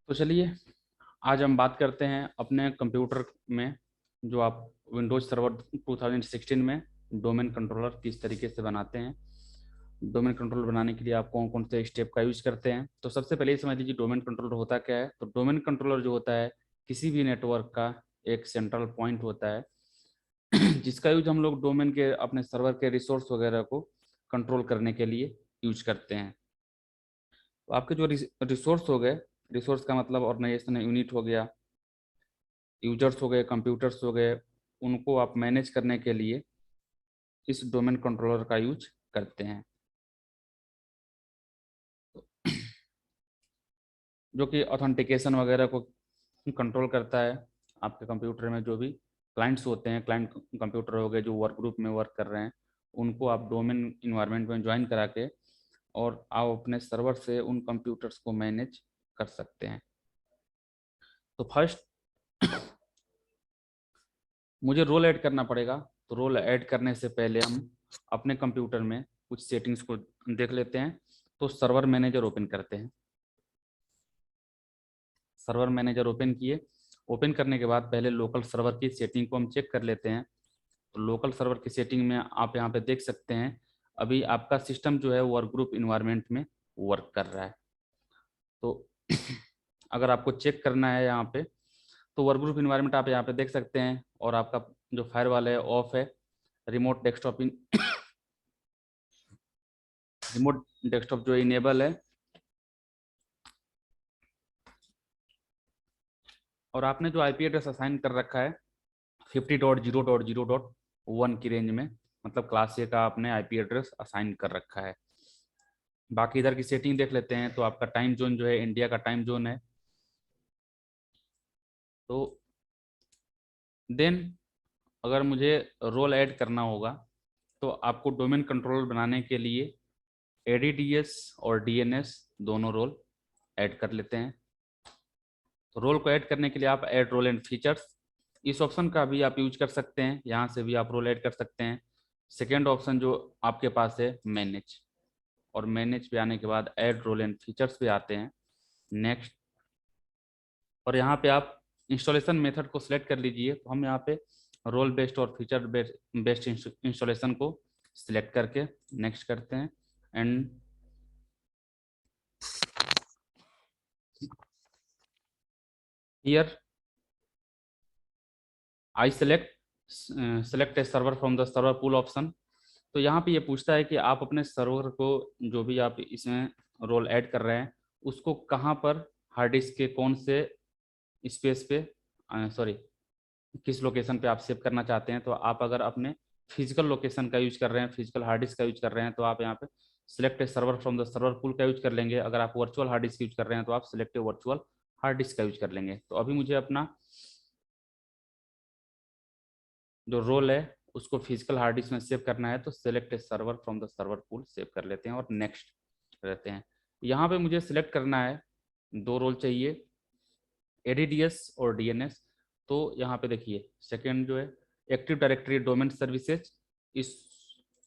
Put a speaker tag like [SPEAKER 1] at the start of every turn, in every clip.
[SPEAKER 1] तो चलिए आज हम बात करते हैं अपने कंप्यूटर में जो आप विंडोज सर्वर 2016 में डोमेन कंट्रोलर किस तरीके से बनाते हैं। डोमेन कंट्रोलर बनाने के लिए आप कौन कौन से स्टेप का यूज करते हैं। तो सबसे पहले ये समझ लीजिए डोमेन कंट्रोलर होता क्या है। तो डोमेन कंट्रोलर जो होता है किसी भी नेटवर्क का एक सेंट्रल पॉइंट होता है जिसका यूज हम लोग डोमेन के अपने सर्वर के रिसोर्स वगैरह को कंट्रोल करने के लिए यूज करते हैं। तो आपके जो रिसोर्स हो गए, रिसोर्स का मतलब ऑर्गेनाइजेशन यूनिट हो गया, यूजर्स हो गए, कंप्यूटर्स हो गए, उनको आप मैनेज करने के लिए इस डोमेन कंट्रोलर का यूज करते हैं। जो कि ऑथेंटिकेशन वगैरह को कंट्रोल करता है। आपके कंप्यूटर में जो भी क्लाइंट्स होते हैं, क्लाइंट कंप्यूटर हो गए जो वर्क ग्रुप में वर्क कर रहे हैं, उनको आप डोमेन इन्वायरमेंट में ज्वाइन करा के और आप अपने सर्वर से उन कंप्यूटर्स को मैनेज कर सकते हैं। तो फर्स्ट मुझे रोल ऐड करना पड़ेगा। तो रोल ऐड करने से पहले हम अपने कंप्यूटर में कुछ सेटिंग्स को देख लेते हैं। तो सर्वर मैनेजर ओपन करते हैं। सर्वर मैनेजर ओपन किए। ओपन करने के बाद पहले लोकल सर्वर की सेटिंग को हम चेक कर लेते हैं। तो लोकल सर्वर की सेटिंग में आप यहाँ पे देख सकते हैं अभी आपका सिस्टम जो है वर्क ग्रुप इन्वायरमेंट में वर्क कर रहा है। तो अगर आपको चेक करना है यहाँ पे तो वर्क ग्रुप इन्वायरमेंट आप यहाँ पे देख सकते हैं और आपका जो फायरवॉल है ऑफ है। रिमोट डेस्कटॉप रिमोट डेस्कटॉप जो इनेबल है और आपने जो आईपी एड्रेस असाइन कर रखा है 50.0.0.1 की रेंज में, मतलब क्लास ए का आपने आईपी एड्रेस असाइन कर रखा है। बाकी इधर की सेटिंग देख लेते हैं। तो आपका टाइम जोन जो है इंडिया का टाइम जोन है। तो देन अगर मुझे रोल ऐड करना होगा तो आपको डोमेन कंट्रोलर बनाने के लिए एडीडीएस और डीएनएस दोनों रोल ऐड कर लेते हैं। तो रोल को ऐड करने के लिए आप ऐड रोल एंड फीचर्स इस ऑप्शन का भी आप यूज कर सकते हैं। यहाँ से भी आप रोल ऐड कर सकते हैं। सेकेंड ऑप्शन जो आपके पास है मैनेज, और मैनेज पे आने के बाद ऐड रोल एंड फीचर्स पे आते हैं। नेक्स्ट, और यहाँ पे आप इंस्टॉलेशन मेथड को सिलेक्ट कर लीजिए। तो हम यहाँ पे रोल बेस्ड और फीचर बेस्ड इंस्टॉलेशन को सिलेक्ट करके नेक्स्ट करते हैं। And here I select A server from the server pool option. तो यहाँ पे ये पूछता है कि आप अपने सर्वर को जो भी आप इसमें रोल ऐड कर रहे हैं उसको कहाँ पर हार्ड डिस्क के कौन से स्पेस पे, सॉरी, किस लोकेशन पे आप सेव करना चाहते हैं। तो आप अगर अपने फिजिकल लोकेशन का यूज कर रहे हैं, फिजिकल हार्ड डिस्क का यूज कर रहे हैं, तो आप यहाँ पे select server from the server pool का यूज कर लेंगे। अगर आप वर्चुअल हार्ड डिस्क यूज कर रहे हैं तो आप सिलेक्ट वर्चुअल हार्ड डिस्क का यूज कर लेंगे। तो अभी मुझे अपना जो रोल है उसको फिजिकल हार्ड डिस्क में सेव करना है। तो select server from the server pool save कर लेते हैं और नेक्स्ट रहते हैं। यहाँ पे मुझे सिलेक्ट करना है, दो रोल चाहिए, एडीडीएस और डीएनएस। तो यहाँ पे देखिए सेकेंड जो है एक्टिव डायरेक्टरी डोमेन सर्विसेज, इस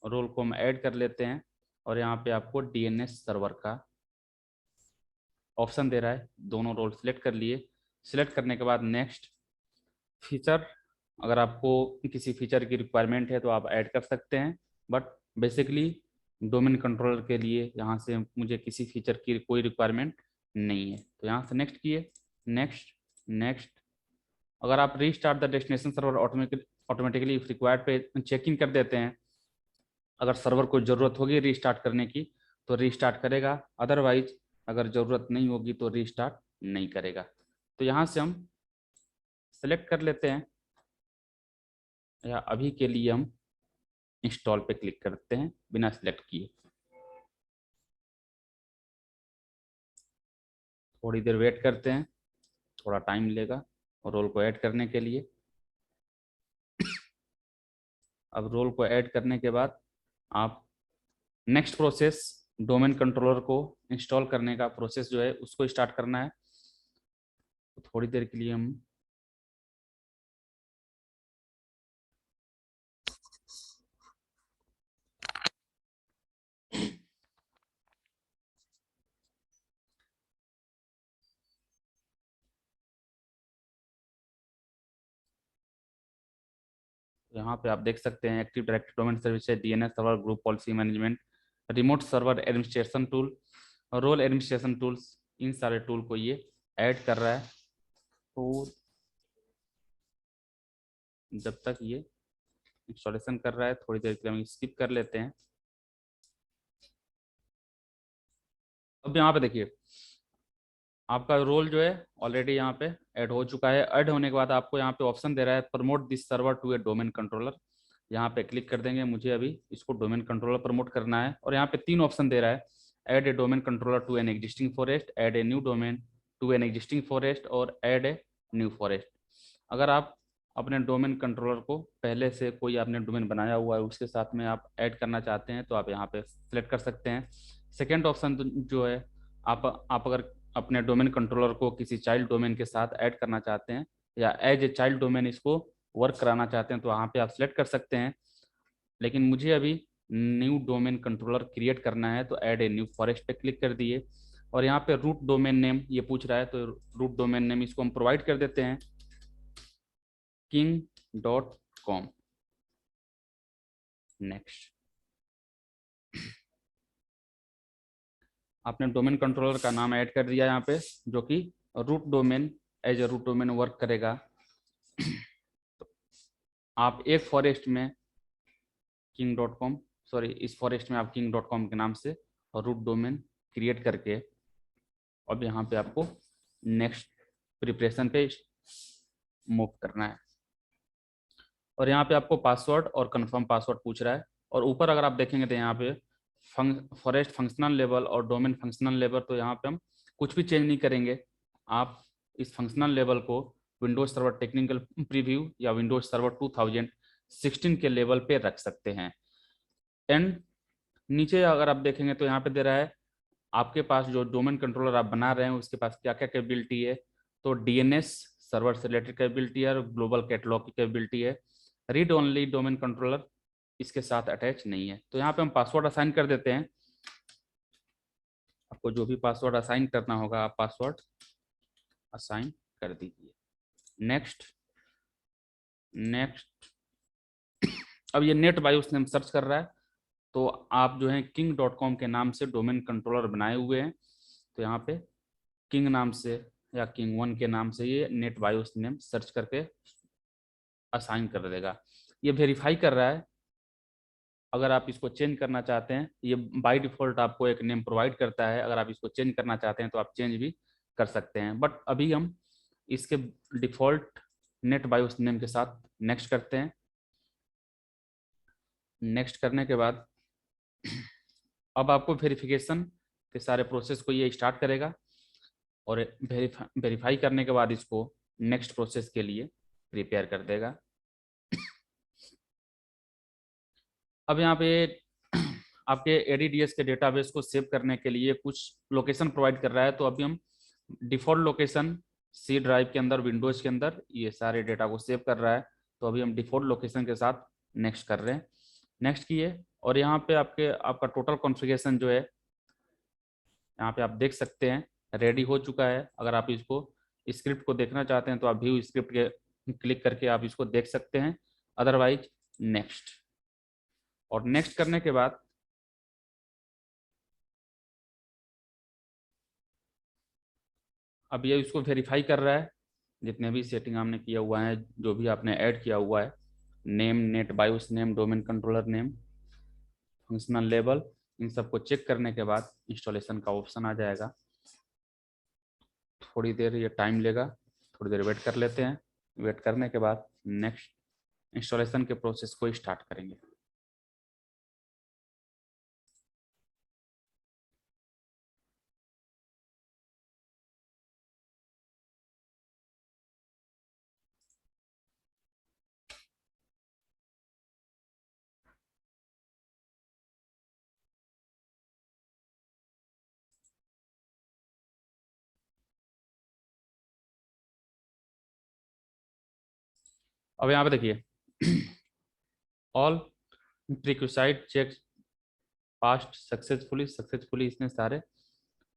[SPEAKER 1] रोल को हम ऐड कर लेते हैं। और यहाँ पे आपको डीएनएस सर्वर का ऑप्शन दे रहा है। दोनों रोल सिलेक्ट कर लिए। सिलेक्ट करने के बाद नेक्स्ट फीचर, अगर आपको किसी फीचर की रिक्वायरमेंट है तो आप ऐड कर सकते हैं। बट बेसिकली डोमेन कंट्रोलर के लिए यहाँ से मुझे किसी फीचर की कोई रिक्वायरमेंट नहीं है। तो यहाँ से नेक्स्ट किए, नेक्स्ट, नेक्स्ट। अगर आप restart the destination server automatically if required पे चेक इन कर देते हैं, अगर सर्वर को ज़रूरत होगी रीस्टार्ट करने की तो रीस्टार्ट करेगा, अदरवाइज अगर ज़रूरत नहीं होगी तो रीस्टार्ट नहीं करेगा। तो यहाँ से हम सेलेक्ट कर लेते हैं, या अभी के लिए हम इंस्टॉल पे क्लिक करते हैं बिना सिलेक्ट किए। थोड़ी देर वेट करते हैं, थोड़ा टाइम लेगा रोल को ऐड करने के लिए। अब रोल को ऐड करने के बाद आप नेक्स्ट प्रोसेस, डोमेन कंट्रोलर को इंस्टॉल करने का प्रोसेस जो है उसको स्टार्ट करना है। तो थोड़ी देर के लिए हम यहाँ पे आप देख सकते हैं active directory domain service, DNS server, group policy management, remote server administration tool, role administration tools, इन सारे टूल को ये ऐड कर रहा है। तो जब तक ये इंस्टॉलेशन कर रहा है थोड़ी देर के लिए हम स्किप कर लेते हैं। अब यहाँ पे देखिए आपका रोल जो है ऑलरेडी यहाँ पे ऐड हो चुका है। ऐड होने के बाद आपको यहाँ पे ऑप्शन दे रहा है promote this server to a domain controller. यहाँ पे क्लिक कर देंगे, मुझे अभी इसको डोमेन कंट्रोलर प्रमोट करना है। और यहाँ पे 3 ऑप्शन दे रहा है, add a domain controller to an existing forest, add a new domain to an existing forest और ऐड ए न्यू फॉरेस्ट। अगर आप अपने डोमेन कंट्रोलर को पहले से कोई आपने डोमेन बनाया हुआ है उसके साथ में आप ऐड करना चाहते हैं तो आप यहाँ पे सिलेक्ट कर सकते हैं। सेकेंड ऑप्शन जो है आप अगर अपने डोमेन कंट्रोलर को किसी चाइल्ड डोमेन के साथ ऐड करना चाहते हैं या एज ए चाइल्ड डोमेन इसको वर्क कराना चाहते हैं तो वहाँ पे आप सिलेक्ट कर सकते हैं। लेकिन मुझे अभी न्यू डोमेन कंट्रोलर क्रिएट करना है तो ऐड ए न्यू फॉरेस्ट पे क्लिक कर दिए। और यहाँ पे रूट डोमेन नेम ये पूछ रहा है तो रूट डोमेन नेम इसको हम प्रोवाइड कर देते हैं king.com। नेक्स्ट, आपने डोमेन कंट्रोलर का नाम ऐड कर दिया यहाँ पे जो कि root domain as a root domain work करेगा। तो आप एक फॉरेस्ट में king.com सॉरी इस फॉरेस्ट में आप king.com के नाम से रूट डोमेन क्रिएट करके अब यहाँ पे आपको नेक्स्ट प्रिपरेशन पे मूव करना है। और यहाँ पे आपको पासवर्ड और कंफर्म पासवर्ड पूछ रहा है। और ऊपर अगर आप देखेंगे तो यहाँ पे फॉरेस्ट फंक्शनल लेवल और डोमेन फंक्शनल लेवल, तो यहाँ पे हम कुछ भी चेंज नहीं करेंगे। आप इस फंक्शनल लेवल को विंडोज सर्वर टेक्निकल प्रीव्यू या विंडोज सर्वर 2016 के लेवल पे रख सकते हैं। एंड नीचे अगर आप देखेंगे तो यहाँ पे दे रहा है आपके पास जो डोमेन कंट्रोलर आप बना रहे हैं उसके पास क्या क्या कैपेबिलिटी है। तो डीएनएस सर्वर से रिलेटेड कैपेबिलिटी है और ग्लोबल कैटलॉग की कैपेबिलिटी है। रीड ओनली डोमेन कंट्रोलर इसके साथ अटैच नहीं है। तो यहाँ पे हम पासवर्ड असाइन कर देते हैं। आपको जो भी पासवर्ड असाइन करना होगा आप पासवर्ड असाइन कर दीजिए। नेक्स्ट नेक्स्ट, अब ये नेट बायोस नेम सर्च कर रहा है। तो आप जो है king.com के नाम से डोमेन कंट्रोलर बनाए हुए हैं तो यहाँ पे किंग नाम से या king1 के नाम से ये नेट बायोस नेम सर्च करके असाइन कर देगा। ये वेरीफाई कर रहा है। अगर आप इसको चेंज करना चाहते हैं, ये बाय डिफॉल्ट आपको एक नेम प्रोवाइड करता है, अगर आप इसको चेंज करना चाहते हैं तो आप चेंज भी कर सकते हैं। बट अभी हम इसके डिफॉल्ट नेट बायोस नेम के साथ नेक्स्ट करते हैं। नेक्स्ट करने के बाद अब आपको वेरिफिकेशन के सारे प्रोसेस को ये स्टार्ट करेगा और वेरीफाई करने के बाद इसको नेक्स्ट प्रोसेस के लिए प्रिपेयर कर देगा। अब यहाँ पे आपके एडीडीएस के डेटाबेस को सेव करने के लिए कुछ लोकेशन प्रोवाइड कर रहा है। तो अभी हम डिफॉल्ट लोकेशन सी ड्राइव के अंदर विंडोज के अंदर ये सारे डेटा को सेव कर रहा है। तो अभी हम डिफॉल्ट लोकेशन के साथ नेक्स्ट कर रहे हैं। नेक्स्ट किए और यहाँ पे आपका टोटल कॉन्फ़िगरेशन जो है यहाँ पे आप देख सकते हैं रेडी हो चुका है। अगर आप इसको स्क्रिप्ट को देखना चाहते हैं तो आप व्यू स्क्रिप्ट के क्लिक करके आप इसको देख सकते हैं। अदरवाइज नेक्स्ट, और नेक्स्ट करने के बाद अब ये इसको वेरीफाई कर रहा है जितने भी सेटिंग हमने किया हुआ है, जो भी आपने ऐड किया हुआ है, name, net BIOS name, domain controller name, functional level, इन सबको चेक करने के बाद इंस्टॉलेशन का ऑप्शन आ जाएगा। थोड़ी देर ये टाइम लेगा, थोड़ी देर वेट कर लेते हैं। वेट करने के बाद नेक्स्ट इंस्टॉलेशन के प्रोसेस को स्टार्ट करेंगे। अब यहाँ पे देखिए ऑल प्रीक्विसाइड चेक पास्ट सक्सेसफुली इसने सारे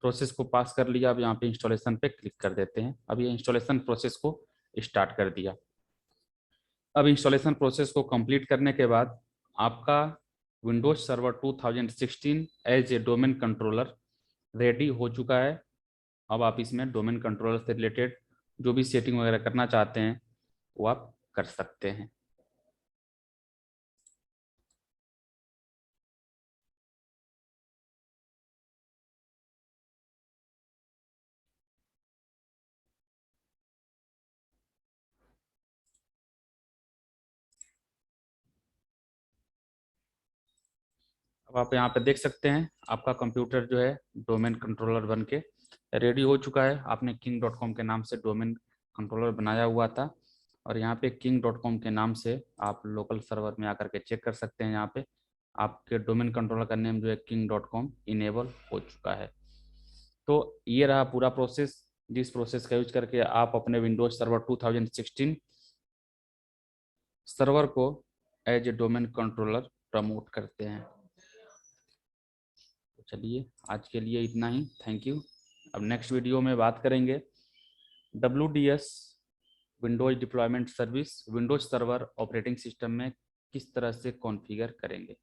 [SPEAKER 1] प्रोसेस को पास कर लिया। अब यहाँ पे इंस्टॉलेशन पे क्लिक कर देते हैं। अब ये इंस्टॉलेशन प्रोसेस को स्टार्ट कर दिया। अब इंस्टॉलेशन प्रोसेस को कंप्लीट करने के बाद आपका Windows server 2016 as a domain controller ready हो चुका है। अब आप इसमें डोमेन कंट्रोलर से रिलेटेड जो भी सेटिंग वगैरह करना चाहते हैं वो आप कर सकते हैं। अब आप यहाँ पे देख सकते हैं आपका कंप्यूटर जो है डोमेन कंट्रोलर बन के रेडी हो चुका है। आपने king.com के नाम से डोमेन कंट्रोलर बनाया हुआ था और यहाँ पे king.com के नाम से आप लोकल सर्वर में आकर के चेक कर सकते हैं। यहाँ पे आपके डोमेन कंट्रोलर का नेम जो है king.com इनेबल हो चुका है। तो ये रहा पूरा प्रोसेस, जिस प्रोसेस का यूज करके आप अपने विंडोज सर्वर 2016 सर्वर को as a domain controller promote करते हैं। तो चलिए आज के लिए इतना ही, थैंक यू। अब नेक्स्ट वीडियो में बात करेंगे WDS Windows deployment service Windows server operating system में किस तरह से कॉन्फ़िगर करेंगे।